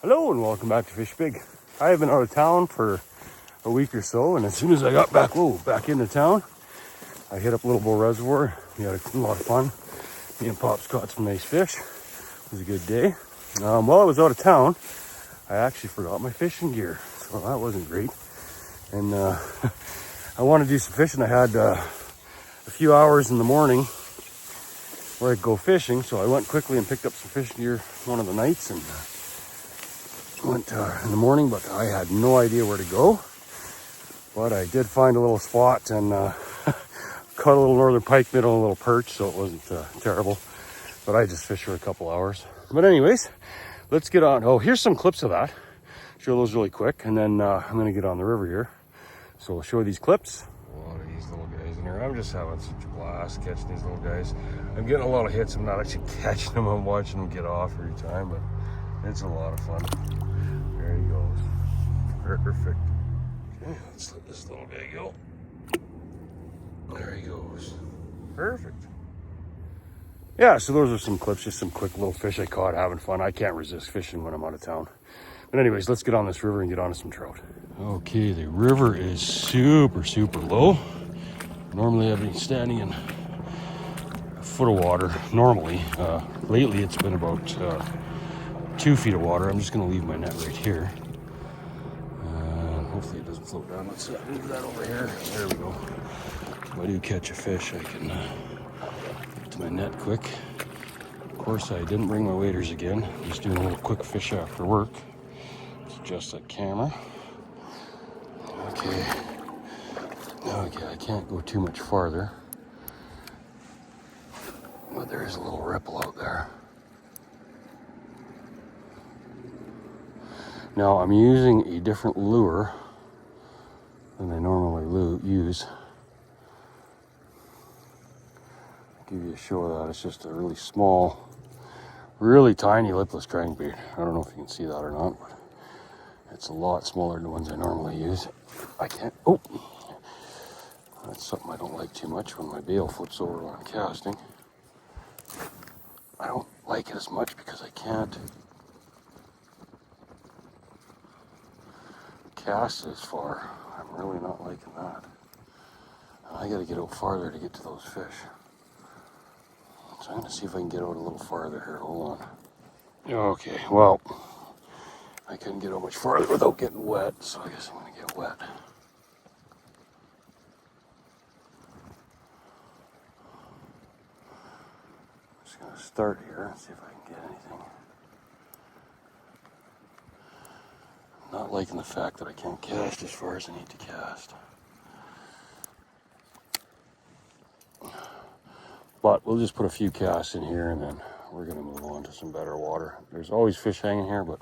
Hello and welcome back to Fish Big. I have been out of town for a week or so, and as soon as I got back into town, I hit up Little Bull Reservoir. We had a lot of fun. Me and Pops caught some nice fish. It was a good day. While I was out of town, I actually forgot my fishing gear, so that wasn't great. And I wanted to do some fishing. I had a few hours in the morning where I'd go fishing, so I went quickly and picked up some fishing gear one of the nights and went in the morning, but I had no idea where to go. But I did find a little spot and caught a little northern pike minnow and a little perch, so it wasn't terrible. But I just fished for a couple hours. But anyways, let's get on. Oh, here's some clips of that. Show those really quick, and then I'm gonna get on the river here. So we'll show these clips. A lot of these little guys in here. I'm just having such a blast catching these little guys. I'm getting a lot of hits. I'm not actually catching them. I'm watching them get off every time, but it's a lot of fun. There he goes. Perfect. Okay, let's let this little guy go. There he goes. Perfect. Yeah, so those are some clips, just some quick little fish I caught, having fun. I can't resist fishing when I'm out of town. But anyways, let's get on this river and get on to some trout. Okay, the river is super low. Normally I've been standing in a foot of water, normally. Lately it's been about 2 feet of water. I'm just gonna leave my net right here. Hopefully it doesn't float down. Let's move that over here. There we go. If I do catch a fish, I can get to my net quick. Of course, I didn't bring my waders again. Just doing a little quick fish after work. Let's adjust that camera. Okay, I can't go too much farther. But there is a little ripple out there. Now, I'm using a different lure than I normally use. I'll give you a show of that. It's just a really small, really tiny lipless crankbait. I don't know if you can see that or not, but it's a lot smaller than the ones I normally use. I can't, oh, that's something I don't like too much when my bail flips over when I'm casting. I don't like it as much because I can't cast as far. I'm really not liking that. I gotta get out farther to get to those fish. So I'm gonna see if I can get out a little farther here. Hold on. Okay, well, I couldn't get out much farther without getting wet, so I guess I'm gonna get wet. Just gonna start here and see if I can get anything. I'm not liking the fact that I can't cast as far as I need to cast. But we'll just put a few casts in here and then we're gonna move on to some better water. There's always fish hanging here, but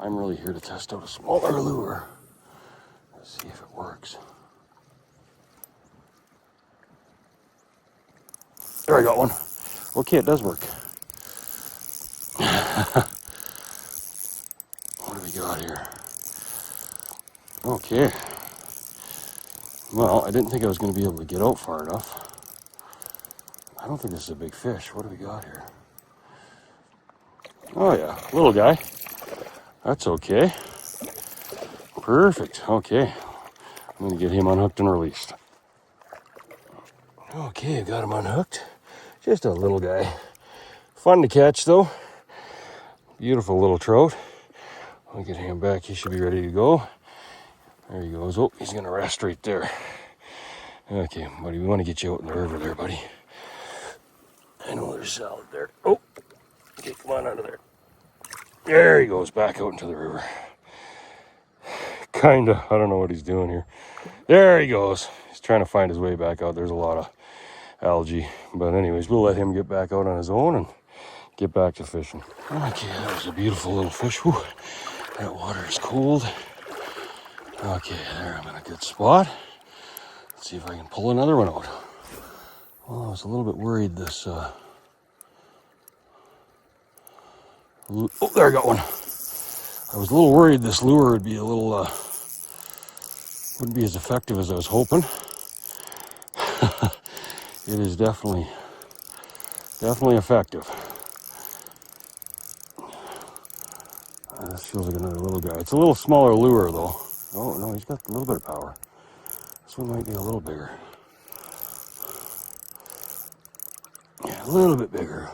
I'm really here to test out a smaller lure. Let's see if it works. There, I got one. Okay, it does work. What do we got here? Okay. Well, I didn't think I was going to be able to get out far enough. I don't think this is a big fish. What do we got here? Oh yeah, little guy. That's okay. Perfect. Okay. I'm going to get him unhooked and released. Okay, got him unhooked. Just a little guy. Fun to catch though. Beautiful little trout. I'll get him back. He should be ready to go. There he goes. Oh, he's going to rest right there. Okay, buddy, we want to get you out in the river there, buddy. I know there's salad there. Oh, okay, come on out of there. There he goes, back out into the river. Kinda, I don't know what he's doing here. There he goes. He's trying to find his way back out. There's a lot of algae. But anyways, we'll let him get back out on his own and get back to fishing. Okay, that was a beautiful little fish. Whew. That water is cold. Okay, there, I'm in a good spot. Let's see if I can pull another one out. Well, I was a little bit worried this, oh, there, I got one. I was a little worried this lure would be a little, wouldn't be as effective as I was hoping. It is definitely effective. This feels like another little guy. It's a little smaller lure though. Oh no, he's got a little bit of power. This one might be a little bigger. Yeah, a little bit bigger.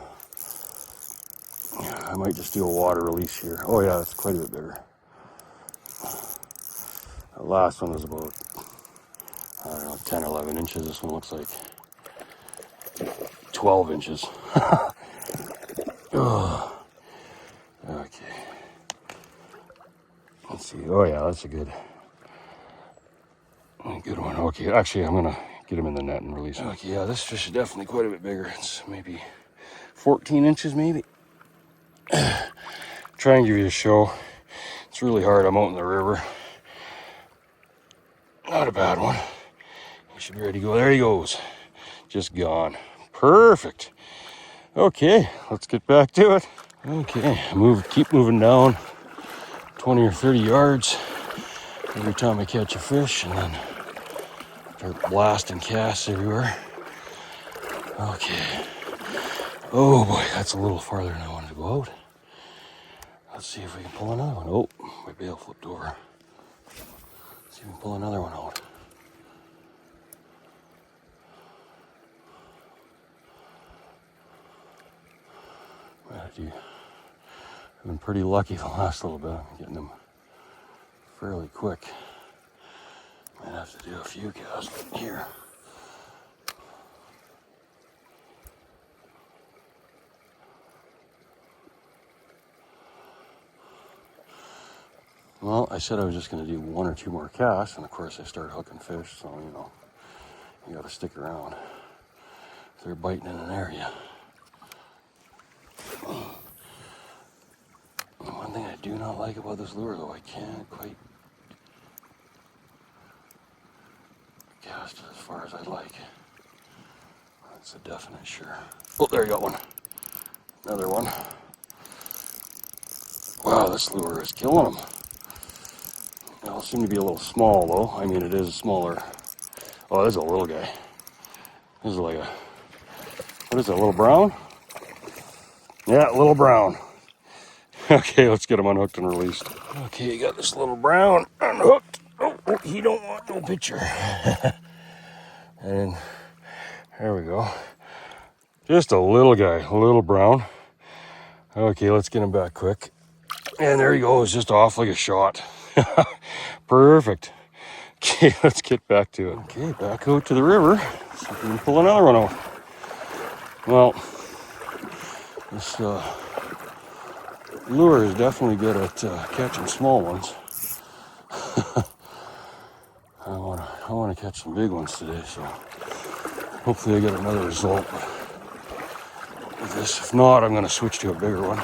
Yeah, I might just do a water release here. Oh yeah, it's quite a bit bigger. The last one was about, I don't know, 10 or 11 inches. This one looks like 12 inches. Oh, okay. Let's see. Oh yeah, that's a good one. Okay, actually, I'm gonna get him in the net and release him. Okay, yeah, this fish is definitely quite a bit bigger. It's maybe 14 inches, maybe. Try and give you a show. It's really hard. I'm out in the river. Not a bad one. He should be ready to go. There he goes. Just gone. Perfect. Okay, let's get back to it. Okay, keep moving down 20 or 30 yards every time I catch a fish, and then start blasting casts everywhere. Okay. Oh boy, that's a little farther than I wanted to go out. Let's see if we can pull another one. Oh, my bail flipped over. Let's see if we can pull another one out. I've been pretty lucky the last little bit. I'm getting them fairly quick. Might have to do a few casts here. Well, I said I was just going to do 1 or 2 more casts, and of course I start hooking fish, so you know, you got to stick around if they're biting in an area. One thing I do not like about this lure, though, I can't quite cast it as far as I'd like. That's a definite sure. Oh, there you got one. Another one. Wow, this lure is killing them. It'll seem to be a little small, though. I mean, it is smaller. Oh, this is a little guy. This is like a, what is it, a little brown? Yeah, a little brown. Okay, let's get him unhooked and released. Okay, got this little brown unhooked. Oh, he don't want no picture. And there we go. Just a little guy, a little brown. Okay, let's get him back quick. And there he goes, just off like a shot. Perfect. Okay, let's get back to it. Okay, back out to the river. See if we can pull another one out. Well, this lure is definitely good at catching small ones. I want to catch some big ones today, so hopefully I get another result with this. If not, I'm going to switch to a bigger one.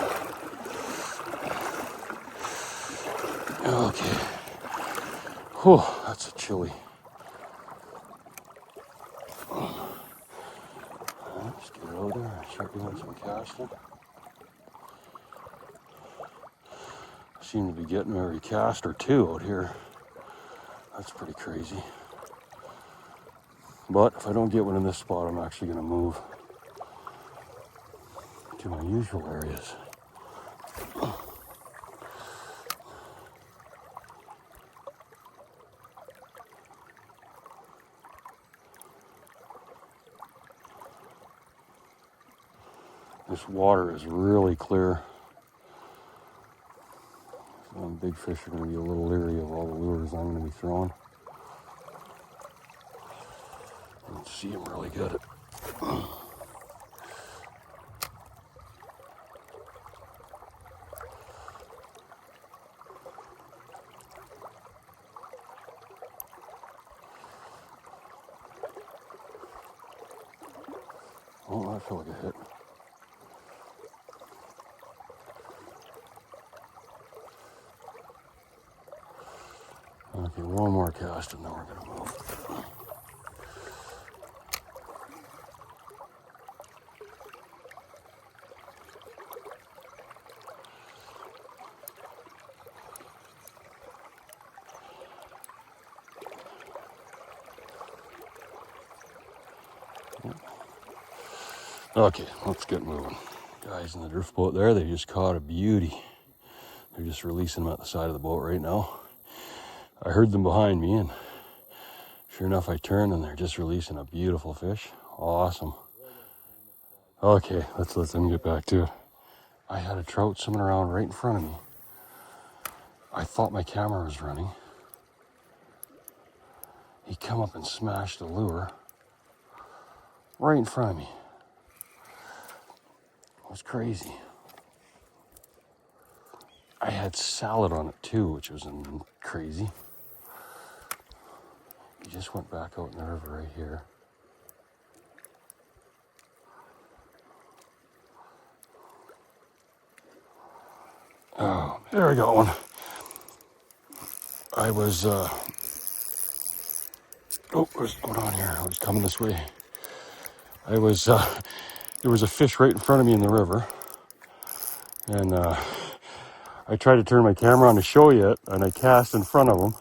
Okay. Whew, that's a chilly. Let's get out there and start doing some casting. I seem to be getting every cast or 2 out here. That's pretty crazy. But if I don't get one in this spot, I'm actually going to move to my usual areas. This water is really clear. Some big fish are going to be a little leery of all the lures I'm going to be throwing. You can see them really good. Oh, that felt like a hit. Okay, one more cast and then we're going to move. Okay, let's get moving. Guys in the drift boat there, they just caught a beauty. They're just releasing them at the side of the boat right now. I heard them behind me, and sure enough, I turned and they're just releasing a beautiful fish. Awesome. Okay, let's let them get back to it. I had a trout swimming around right in front of me. I thought my camera was running. He come up and smashed the lure right in front of me. It was crazy. I had salad on it too, which was crazy. He just went back out in the river right here. Oh, there I got one. I was, what's going on here? I was coming this way. There was a fish right in front of me in the river. And I tried to turn my camera on to show you it, and I cast in front of him.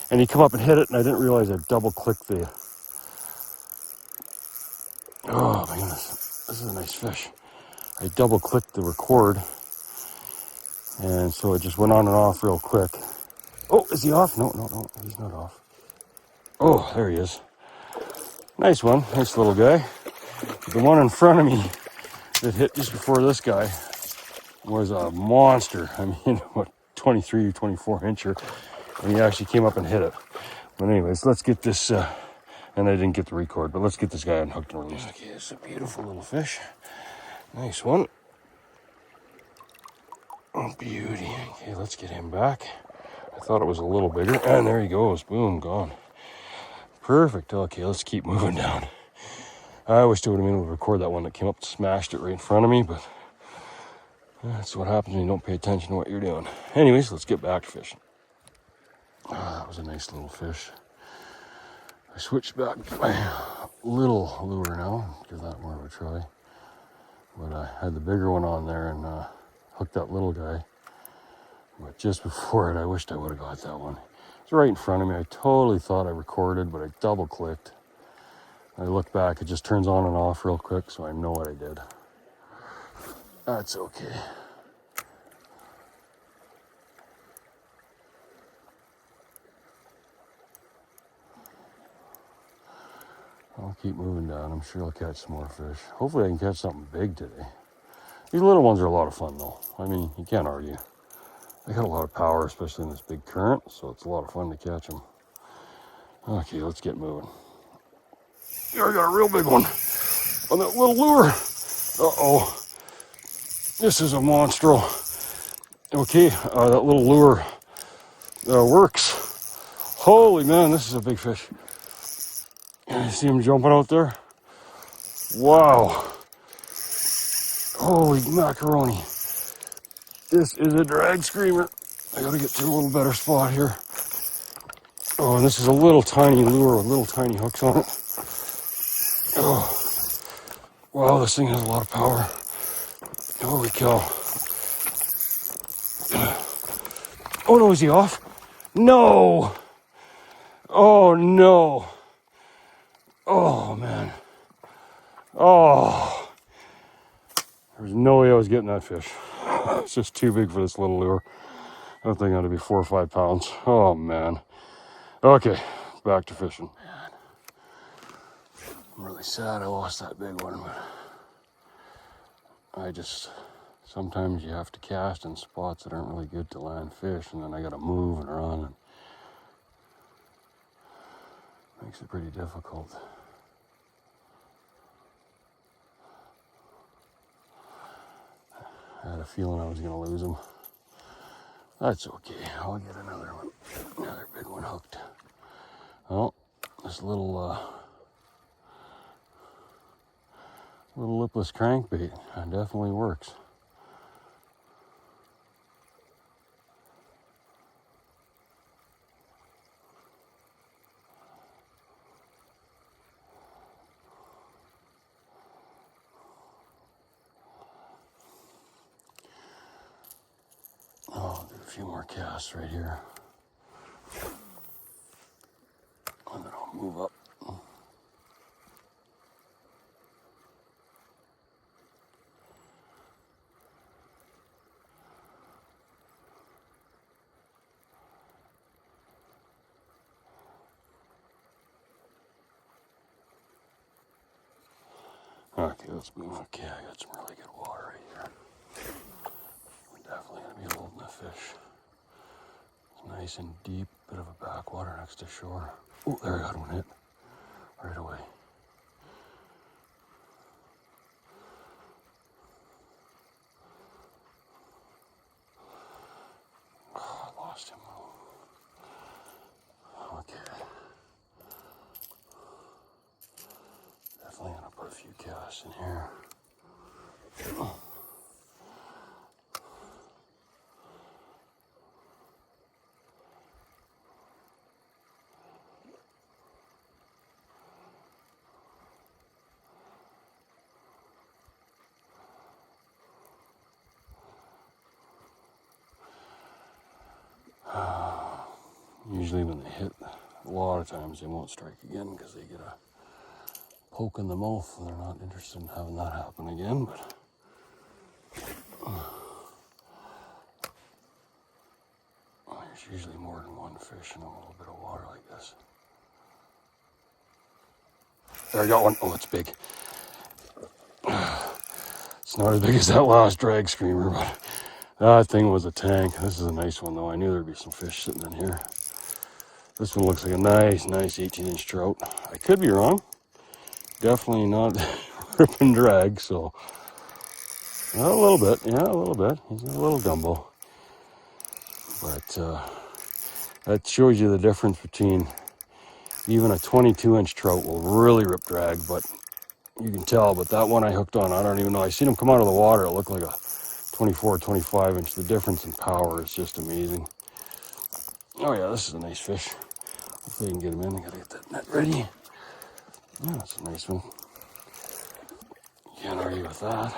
And he come up and hit it, and I didn't realize I double-clicked the... Oh, my goodness. This is a nice fish. I double-clicked the record. And so it just went on and off real quick. Oh, is he off? No, he's not off. Oh, there he is. Nice one, nice little guy. The one in front of me that hit just before this guy was a monster. I mean, what, 23 or 24 incher. And he actually came up and hit it. But anyways, let's get this, and I didn't get the record, but let's get this guy unhooked and released. Okay, it's a beautiful little fish. Nice one. Oh, beauty. Okay, let's get him back. I thought it was a little bigger, and there he goes. Boom, gone. Perfect. Okay, let's keep moving down. I wish I would have been able to record that one that came up and smashed it right in front of me, but that's what happens when you don't pay attention to what you're doing. Anyways, let's get back to fishing. That was a nice little fish. I switched back to my little lure now, give that more of a try. But I had the bigger one on there and hooked that little guy. But just before it, I wished I would have got that one. It's right in front of me. I totally thought I recorded, but I double clicked. I look back, it just turns on and off real quick, so I know what I did. That's okay. I'll keep moving down. I'm sure I'll catch some more fish. Hopefully I can catch something big today. These little ones are a lot of fun though. I mean, you can't argue. They got a lot of power, especially in this big current, so it's a lot of fun to catch them. Okay, let's get moving. Here, I got a real big one on that little lure. Uh-oh. This is a monstro. Okay, that little lure works. Holy man, this is a big fish. You see him jumping out there? Wow. Holy macaroni. This is a drag screamer. I gotta get to a little better spot here. Oh, and this is a little tiny lure with little tiny hooks on it. Oh, wow, this thing has a lot of power. Holy cow. Oh no, is he off? No! Oh no. Oh man. Oh. There's no way I was getting that fish. It's just too big for this little lure. That thing ought to be 4 or 5 pounds. Oh man. Okay, back to fishing. Man, I'm really sad I lost that big one, but sometimes you have to cast in spots that aren't really good to land fish, and then I gotta move and run. And makes it pretty difficult. I had a feeling I was gonna lose him. That's okay, I'll get another one. Another big one hooked. Well, this little lipless crankbait definitely works. I'll do a few more casts right here. And then I'll move up. Okay, let's move. Okay, I got some really good water right here. We're definitely going to be holding the fish. It's nice and deep, bit of a backwater next to shore. Oh, there I got one hit right away. Oh, I lost him. Okay. Definitely going to put a few casts in here. Usually when they hit, a lot of times they won't strike again because they get a poke in the mouth and they're not interested in having that happen again. But there's usually more than one fish in a little bit of water like this. There, I got one. Oh, it's big. It's not as big as that last drag screamer, but that thing was a tank. This is a nice one though. I knew there'd be some fish sitting in here. This one looks like a nice 18-inch trout. I could be wrong. Definitely not rip and drag, so a little bit. Yeah, a little bit. He's a little gumbo. But that shows you the difference between even a 22-inch trout will really rip drag, but you can tell. But that one I hooked on, I don't even know. I seen him come out of the water. It looked like a 24, 25-inch. The difference in power is just amazing. Oh yeah, this is a nice fish. Hopefully I can get him in. I gotta get that net ready. Yeah, that's a nice one. Can't argue with that.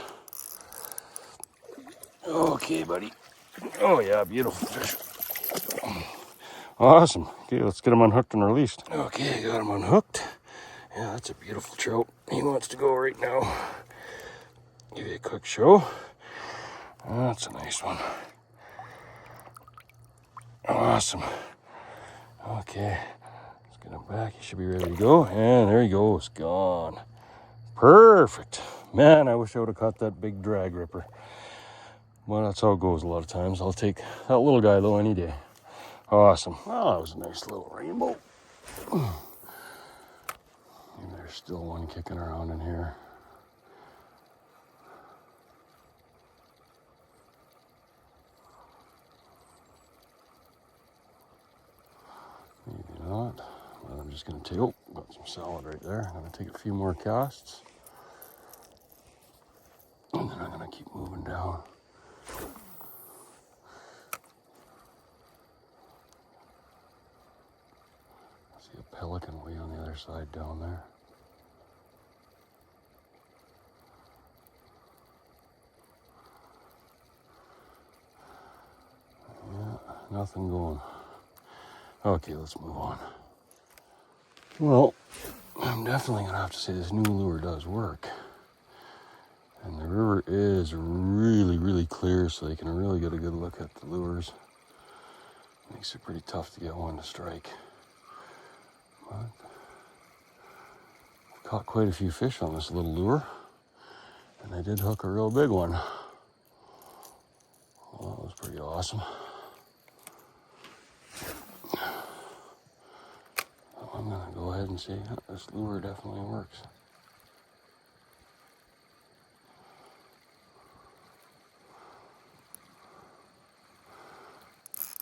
Okay, buddy. Oh yeah, beautiful fish. Awesome. Okay, let's get him unhooked and released. Okay, got him unhooked. Yeah, that's a beautiful trout. He wants to go right now. Give you a quick show. That's a nice one. Awesome. Okay, let's get him back. He should be ready to go. And there he goes, gone. Perfect. Man, I wish I would have caught that big drag ripper. Well, that's how it goes a lot of times. I'll take that little guy though any day. Awesome. Well, that was a nice little rainbow. Maybe there's still one kicking around in here. Maybe not. Well, I'm just going to take, oh, got some salad right there. I'm going to take a few more casts. And then I'm going to keep moving down. I see a pelican way on the other side down there. Yeah, nothing going. Okay, let's move on. Well, I'm definitely going to have to say this new lure does work. And the river is really, really clear, so they can really get a good look at the lures. Makes it pretty tough to get one to strike. But I've caught quite a few fish on this little lure. And I did hook a real big one. Well, that was pretty awesome. I'm going to go ahead and say this lure definitely works.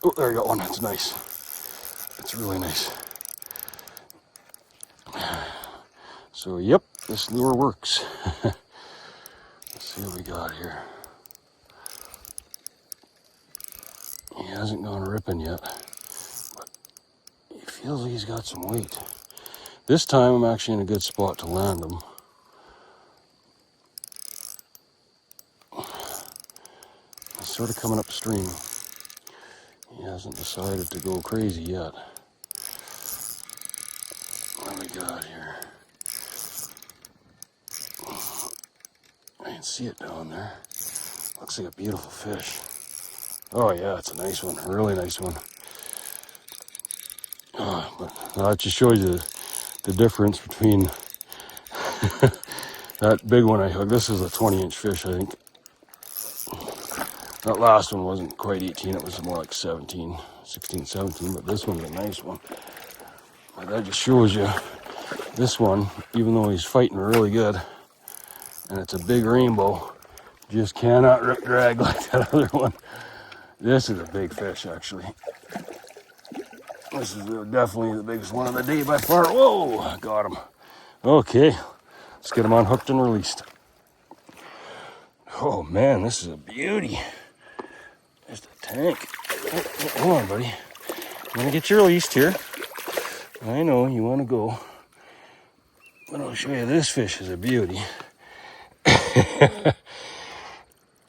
Oh, there you got one. That's nice. It's really nice. So, yep, this lure works. Let's see what we got here. He hasn't gone ripping yet, but he feels like he's got some weight. This time I'm actually in a good spot to land him. He's sort of coming upstream. He hasn't decided to go crazy yet. What do we got here? I can see it down there. Looks like a beautiful fish. Oh yeah, it's a nice one, a really nice one. But that just shows you the difference between That big one I hooked, this is a 20-inch fish, I think. That last one wasn't quite 18, it was more like 17, 16, 17, but this one's a nice one. But that just shows you, this one, even though he's fighting really good, and it's a big rainbow, just cannot rip drag like that other one. This is a big fish, actually. This is definitely the biggest one of the day by far. Whoa, got him. Okay, let's get him unhooked and released. Oh man, this is a beauty. Just a tank. Oh, hold on, buddy. I'm gonna get you released here. I know you want to go, but I'll show you this fish is a beauty.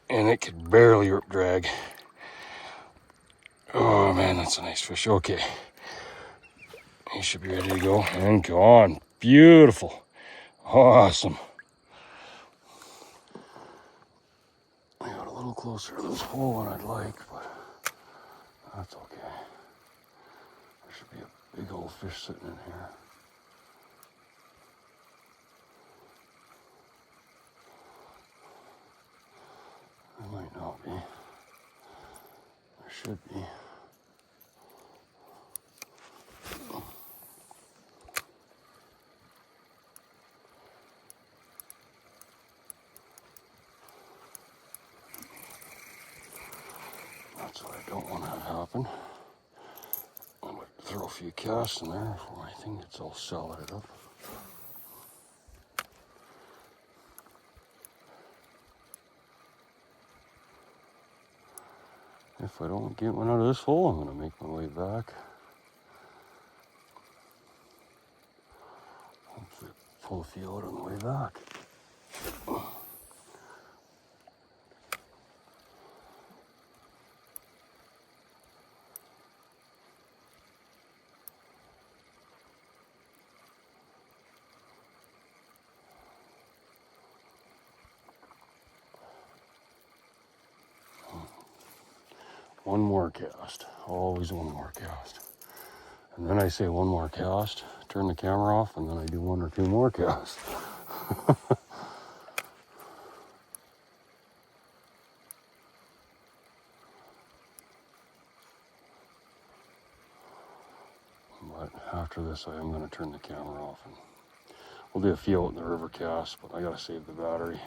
And it could barely rip drag. Oh man, that's a nice fish. Okay. He should be ready to go. And go on. Beautiful. Awesome. I got a little closer to this whole one I'd like, but that's okay. There should be a big old fish sitting in here. There might not be. There should be. That's what I don't want to have happen. I'm going to throw a few casts in there before my thing gets all solided up. If I don't get one out of this hole, I'm going to make my way back. Hopefully pull a few out on the way back. One more cast, always one more cast. And then I say one more cast, turn the camera off, and then I do one or two more casts. But after this, I am going to turn the camera off, and we'll do a few out in the river cast, but I got to save the battery.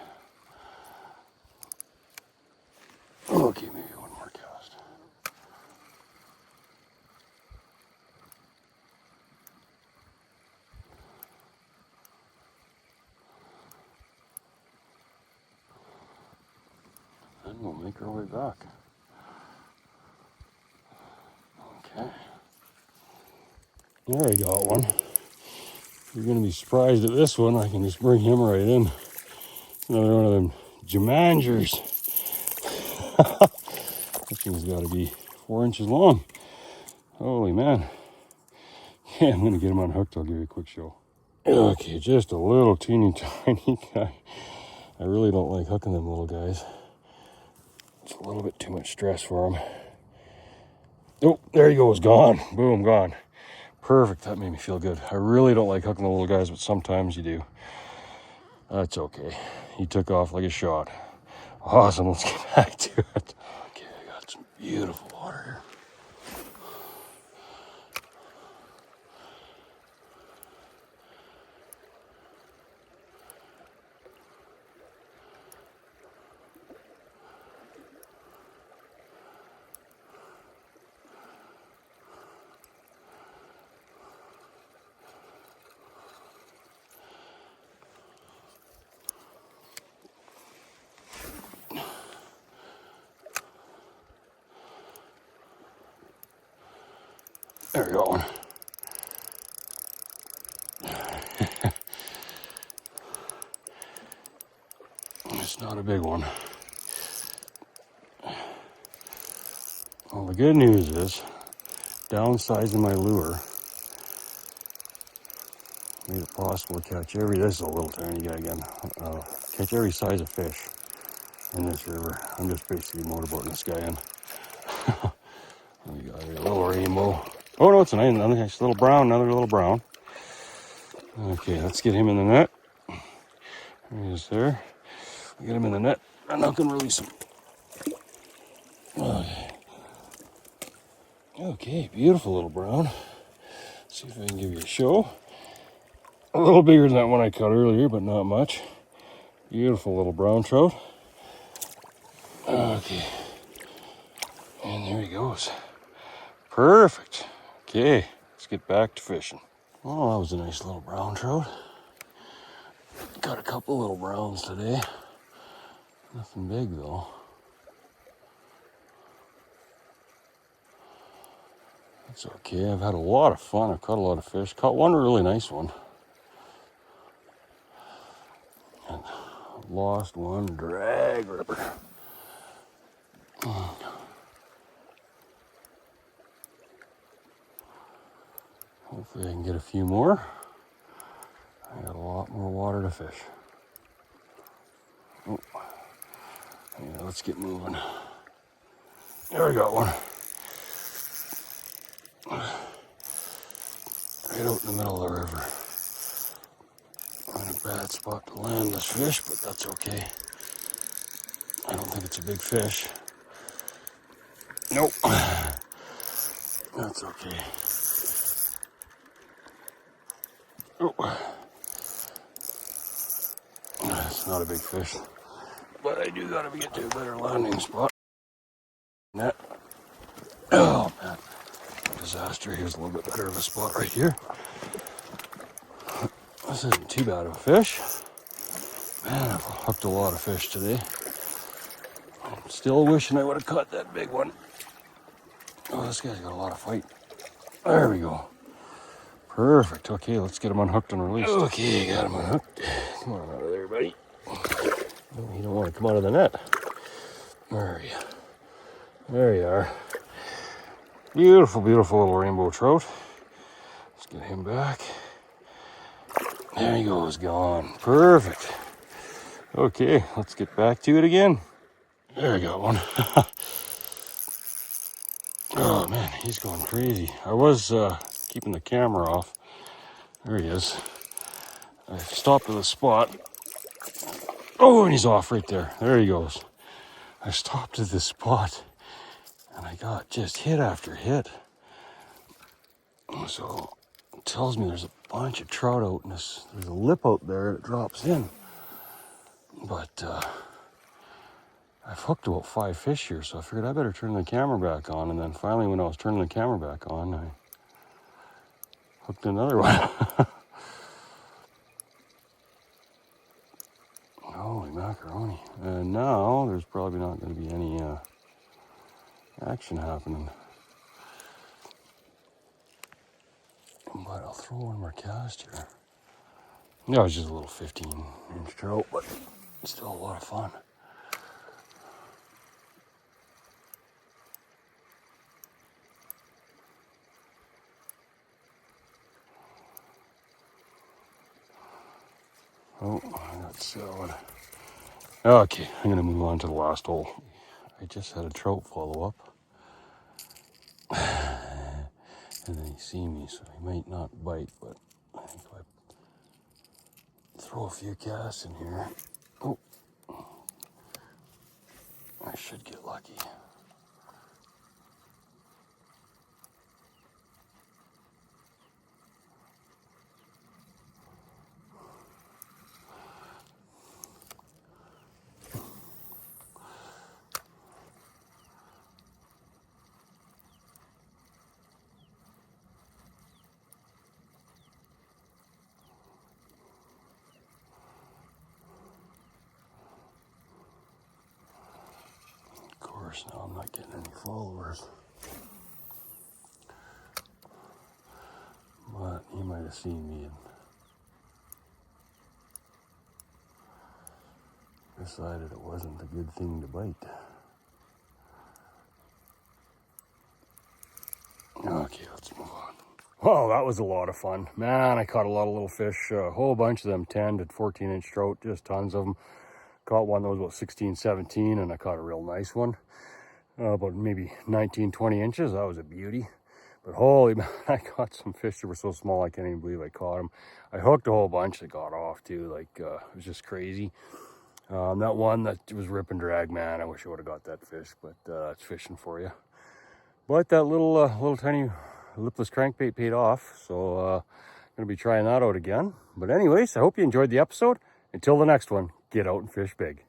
Okay, maybe one more cast. Then we'll make our way back. Okay. There I got one. You're going to be surprised at this one. I can just bring him right in. Another one of them Jumangers. This one's got to be 4 inches long. Holy man. Yeah, I'm going to get him unhooked. I'll give you a quick show. Okay, just a little teeny tiny guy. I really don't like hooking them little guys. It's a little bit too much stress for him. Oh, there he goes. Gone. Boom, gone. Perfect. That made me feel good. I really don't like hooking the little guys, but sometimes you do. That's okay. He took off like a shot. Awesome. Let's get back to it. Okay, I got some beautiful water here. There we go, one. It's not a big one. Well, the good news is, downsizing my lure made it possible to catch this is a little tiny guy again, catch every size of fish in this river. I'm just basically motorboating this guy in. We got a little rainbow. Oh no, it's another nice little brown, another little brown. Okay, let's get him in the net. There he is there. Get him in the net. I'm not going to release him. Okay. Okay, beautiful little brown. See if I can give you a show. A little bigger than that one I caught earlier, but not much. Beautiful little brown trout. Okay. And there he goes. Perfect. Okay, let's get back to fishing. Oh, that was a nice little brown trout. Got a couple little browns today. Nothing big though. That's okay. I've had a lot of fun. I've caught a lot of fish. Caught one really nice one. And lost one drag ripper. Hopefully I can get a few more. I got a lot more water to fish. Oh. Yeah, let's get moving. There I got one. Right out in the middle of the river. In a bad spot to land this fish, but that's okay. I don't think it's a big fish. Nope. That's okay. Oh. It's not a big fish. But I do gotta get to a better landing spot. Net. Oh man. Disaster. Here's a little bit better of a spot right here. This isn't too bad of a fish. Man, I've hooked a lot of fish today. I'm still wishing I would have caught that big one. Oh, this guy's got a lot of fight. There we go. Perfect. Okay, let's get him unhooked and released. Okay, got him unhooked. Come on out of there, buddy. Oh, you don't want to come out of the net. There you are. Beautiful, beautiful little rainbow trout. Let's get him back. There he goes, gone. Perfect. Okay, let's get back to it again. There I got one. Oh man, he's going crazy. I was keeping the camera off. There he is. I stopped at the spot. Oh, and he's off right there. There he goes. I stopped at the spot and I got just hit after hit. So it tells me there's a bunch of trout out in this. There's a lip out there that drops in. But I've hooked about 5 fish here, so I figured I better turn the camera back on. And then finally, when I was turning the camera back on, I hooked another one. Holy macaroni. And now there's probably not going to be any action happening. But I'll throw one more cast here. That was just a little 15-inch trout, but still a lot of fun. Oh, I got salad. Okay, I'm gonna move on to the last hole. I just had a trout follow up. And then he see me, so he might not bite, but I think if I throw a few casts in here, oh, I should get lucky. Now I'm not getting any followers, but he might have seen me and decided it wasn't a good thing to bite. Okay, let's move on. Oh, that was a lot of fun. Man, I caught a lot of little fish, a whole bunch of them 10 to 14-inch trout, just tons of them. Caught one that was about 16, 17, and I caught a real nice one. About maybe 19, 20 inches. That was a beauty. But holy man, I caught some fish that were so small I can't even believe I caught them. I hooked a whole bunch that got off too. Like it was just crazy. That one that was rip and drag, man, I wish I would have got that fish, but that's fishing for you. But that little tiny lipless crankbait paid off, so gonna be trying that out again. But anyways, I hope you enjoyed the episode. Until the next one, get out and fish big.